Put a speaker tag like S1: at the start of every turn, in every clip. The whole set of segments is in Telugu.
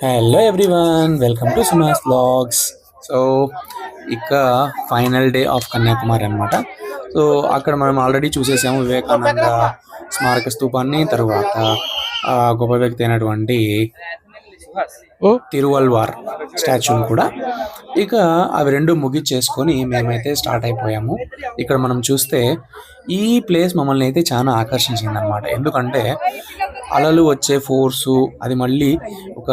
S1: Hello everyone, welcome to Suma's vlogs. So ఇక ఫైనల్ డే ఆఫ్ కన్యాకుమారి అనమాట. సో అక్కడ మనం ఆల్రెడీ చూసేసాము వివేకానంద స్మారక స్తూపాన్ని, తర్వాత గొప్ప వ్యక్తి అయినటువంటి తిరువల్వార్ స్టాచ్యూని కూడా. ఇక అవి రెండు ముగిచ్చేసుకొని మేమైతే స్టార్ట్ అయిపోయాము. ఇక్కడ మనం చూస్తే ఈ ప్లేస్ మమ్మల్ని అయితే చాలా ఆకర్షించింది అనమాట. ఎందుకంటే అలలు వచ్చే ఫోర్సు, అది మళ్ళీ ఒక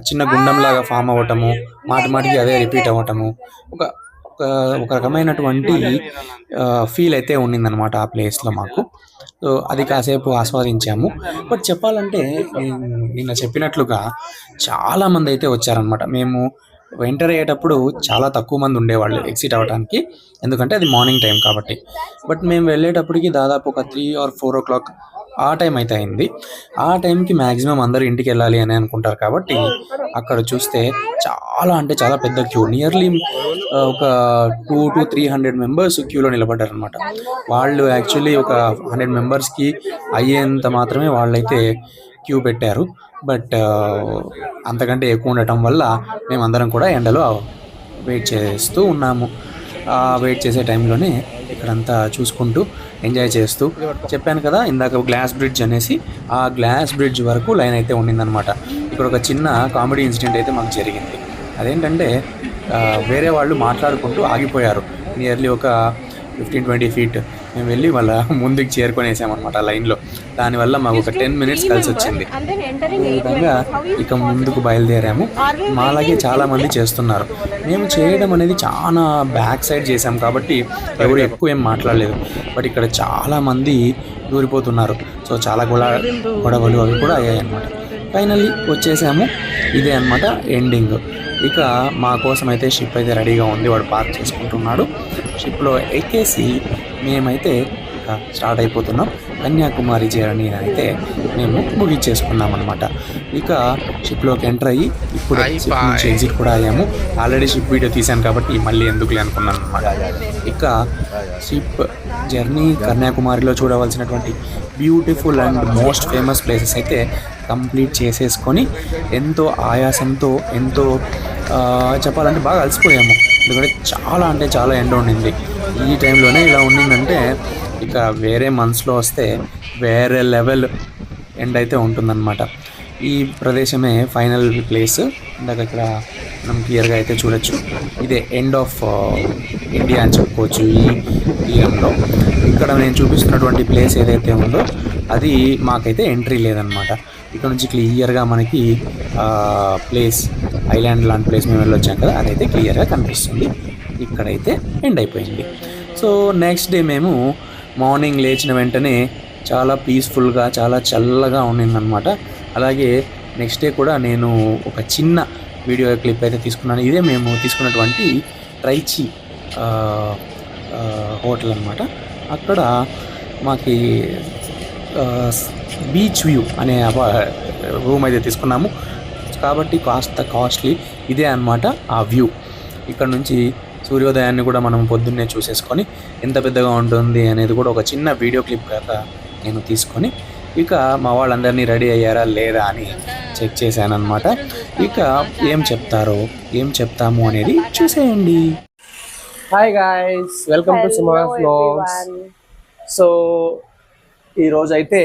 S1: చిన్న గుండంలాగా ఫామ్ అవ్వటము, మాటి మాటికి అదే రిపీట్ అవ్వటము, ఒక ఒక ఒక రకమైనటువంటి ఫీల్ అయితే ఉండిందనమాట ఆ ప్లేస్లో మాకు. సో అది కాసేపు ఆస్వాదించాము. బట్ చెప్పాలంటే నిన్న చెప్పినట్లుగా చాలామంది అయితే వచ్చారనమాట. మేము ఎంటర్ అయ్యేటప్పుడు చాలా తక్కువ మంది ఉండేవాళ్ళు ఎగ్జిట్ అవ్వడానికి, ఎందుకంటే అది మార్నింగ్ టైం కాబట్టి. బట్ మేము వెళ్ళేటప్పటికి దాదాపు ఒక 3 or 4 o'clock ఆ టైం అయితే అయింది. ఆ టైంకి మ్యాక్సిమం అందరూ ఇంటికి వెళ్ళాలి అని అనుకుంటారు కాబట్టి అక్కడ చూస్తే చాలా అంటే చాలా పెద్ద క్యూ, నియర్లీ ఒక 200 to 300 మెంబర్స్ క్యూలో నిలబడ్డారు అనమాట. వాళ్ళు యాక్చువల్లీ ఒక 100 మెంబర్స్కి అయ్యేంత మాత్రమే వాళ్ళైతే క్యూ పెట్టారు. బట్ అంతకంటే ఎక్కువ ఉండటం వల్ల మేమందరం కూడా ఎండలో వెయిట్ చేస్తూ ఉన్నాము. వెయిట్ చేసే టైంలోనే ఇక్కడంతా చూసుకుంటూ ఎంజాయ్ చేస్తూ, చెప్పాను కదా ఇందాక గ్లాస్ బ్రిడ్జ్ అనేసి, ఆ గ్లాస్ బ్రిడ్జ్ వరకు లైన్ అయితే ఉండిందనమాట. ఇక్కడ ఒక చిన్న కామెడీ ఇన్సిడెంట్ అయితే మాకు జరిగింది. అదేంటంటే వేరే వాళ్ళు మాట్లాడుకుంటూ ఆగిపోయారు. నియర్లీ ఒక 15-20 feet మేము వెళ్ళి వాళ్ళ ముందుకు చేరుకొనేసామన్నమాట లైన్లో. దానివల్ల మాకు ఒక 10 minutes కలిసి వచ్చింది. ఈ విధంగా ఇక ముందుకు బయలుదేరాము. మాలాగే చాలామంది చేస్తున్నారు. మేము చేయడం అనేది చాలా బ్యాక్ సైడ్ చేసాం కాబట్టి ఎవరు ఎక్కువ ఏం మాట్లాడలేదు. బట్ ఇక్కడ చాలామంది దూరిపోతున్నారు. సో చాలా గొడవలు అవి కూడా అయ్యాయి అన్నమాట. ఫైనల్లీ వచ్చేసాము. ఇదే అన్నమాట ఎండింగ్. ఇక మా కోసం అయితే షిప్ అయితే రెడీగా ఉంది. వాడు పార్క్ చేసుకుంటున్నాడు. షిప్లో ఎక్కేసి మేమైతే ఇక స్టార్ట్ అయిపోతున్నాం. కన్యాకుమారి జర్నీ అయితే మేము ముగించేసుకున్నాం అనమాట. ఇక షిప్లోకి ఎంటర్ అయ్యి ఇప్పుడు షిప్ నుంచి ఎగ్జిట్ కూడా అయ్యాము. ఆల్రెడీ షిప్ వీడియో తీశాను కాబట్టి మళ్ళీ ఎందుకులే అనుకున్నాను అనమాట. ఇక షిప్ జర్నీ కన్యాకుమారిలో చూడవలసినటువంటి beautiful and most famous places అయితే కంప్లీట్ చేసేసుకొని ఎంతో ఆయాసంతో, ఎంతో చెప్పాలంటే బాగా అలసిపోయాము. ఎందుకంటే చాలా అంటే చాలా ఎండ ఉండింది. ఈ టైంలోనే ఇలా ఉండిందంటే ఇక వేరే మంత్స్లో వస్తే వేరే లెవెల్ ఎండ్ అయితే ఉంటుందన్నమాట. ఈ ప్రదేశమే ఫైనల్ ప్లేస్. ఇందాక ఇక్కడ మనం క్లియర్గా అయితే చూడొచ్చు. ఇదే ఎండ్ ఆఫ్ ఇండియా అని చెప్పుకోవచ్చు. ఈ తీరంలో ఇక్కడ నేను చూపిస్తున్నటువంటి ప్లేస్ ఏదైతే ఉందో అది మాకైతే ఎంట్రీ లేదనమాట. ఇక్కడ నుంచి క్లియర్గా మనకి ప్లేస్, ఐలాండ్ లాంటి ప్లేస్ మేము వెళ్ళొచ్చాం కదా, అదైతే క్లియర్గా కనిపిస్తుంది. ఇక్కడైతే ఎండ్ అయిపోయింది. సో నెక్స్ట్ డే మేము మార్నింగ్ లేచిన వెంటనే చాలా పీస్ఫుల్గా, చాలా చల్లగా ఉండిందనమాట. అలాగే నెక్స్ట్ డే కూడా నేను ఒక చిన్న వీడియో క్లిప్ అయితే తీసుకున్నాను. ఇదే మేము తీసుకున్నటువంటి ట్రైచి హోటల్ అనమాట. అక్కడ మాకి బీచ్ వ్యూ అనే రూమ్ అయితే తీసుకున్నాము కాబట్టి కాస్త కాస్ట్లీ. ఇదే అన్నమాట ఆ వ్యూ. ఇక్కడ నుంచి సూర్యోదయాన్ని కూడా మనం పొద్దున్నే చూసేసుకొని ఎంత పెద్దగా ఉంటుంది అనేది కూడా ఒక చిన్న వీడియో క్లిప్ కదా నేను తీసుకొని ఇక మా వాళ్ళందరినీ రెడీ అయ్యారా లేదా అని చెక్ చేశాను అనమాట. ఇక ఏం చెప్తారో ఏం చెప్తాము అనేది చూసేయండి.
S2: Hi guys, welcome to Suma's vlogs. So ఈరోజైతే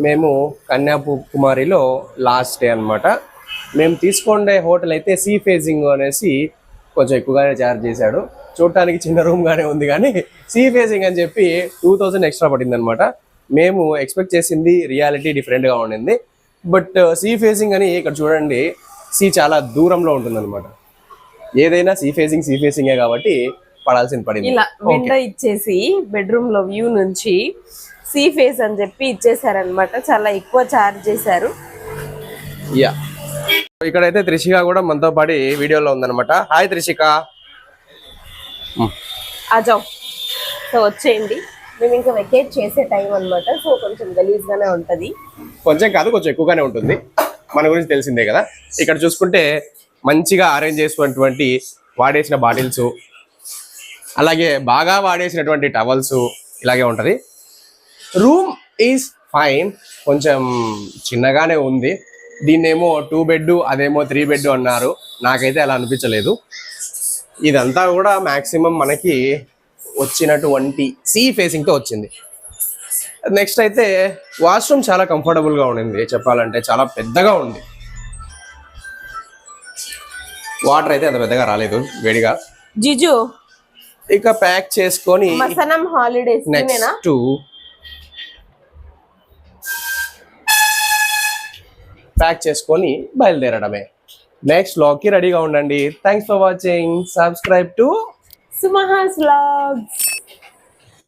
S2: మేము కన్యాకుమారిలో లాస్ట్ డే అనమాట. మేము తీసుకుండే హోటల్ అయితే సీ ఫేసింగ్ అనేసి కొంచెం ఎక్కువగానే ఛార్జ్ చేశాడు. చూడటానికి చిన్న రూమ్గానే ఉంది కానీ సీ ఫేసింగ్ అని చెప్పి 2000 ఎక్స్ట్రా పడింది అనమాట. మేము ఎక్స్పెక్ట్ చేసింది రియాలిటీ డిఫరెంట్గా ఉండింది. బట్ సీ ఫేసింగ్ అని ఇక్కడ చూడండి, సీ చాలా దూరంలో ఉంటుంది అనమాట. ఏదైనా సీ ఫేసింగే కాబట్టి పడాల్సింది పడింది.
S3: ఇలా విండో ఇచ్చేసి బెడ్రూమ్ లో వ్యూ నుంచి సీ ఫేస్ అని చెప్పి ఇచ్చేసారనమాట. చాలా ఎక్కువ ఛార్జ్ చేశారు.
S2: యా, ఇక్కడైతే త్రిషిక కూడా మనతో పాటు వీడియోలో ఉందన్నమాట. హాయ్ త్రిషిక.
S3: అజావ్. సో వచ్చేయండి, మేము ఇంకా వెకేట్ చేసే టైం అనమాట. సో కొంచెం గలీజ్ గానే ఉంటది.
S2: కొంచెం కాదు, కొంచెం ఎక్కువగానే ఉంటుంది. మన గురించి తెలిసిందే కదా. ఇక్కడ చూసుకుంటే మంచిగా అరేంజ్ చేసినటువంటి వాడేసిన బాటిల్స్, అలాగే బాగా వాడేసినటువంటి టవల్స్ ఇలాగే ఉంటది. రూమ్ ఈజ్ ఫైన్, కొంచెం చిన్నగానే ఉంది. దీన్నేమో 2 బెడ్ అదేమో 3 బెడ్ అన్నారు. నాకైతే అలా అనిపించలేదు. ఇదంతా కూడా మాక్సిమం మనకి వచ్చినటువంటి సీ ఫేసింగ్తో వచ్చింది. నెక్స్ట్ అయితే వాష్రూమ్ చాలా కంఫర్టబుల్గా ఉండింది చెప్పాలంటే, చాలా పెద్దగా ఉంది. వాటర్ అయితే అంత పెద్దగా రాలేదు వేడిగా.
S3: జిజు
S2: ఇక ప్యాక్ చేసుకొని
S3: మసనం హాలిడేస్
S2: నెక్స్ట్ ప్యాక్ చేసుకొని బయలుదేరడమే. నెక్స్ట్ వ్లాగ్కి రెడీగా ఉండండి. Thanks for watching. Subscribe to
S3: Sumaha's vlogs.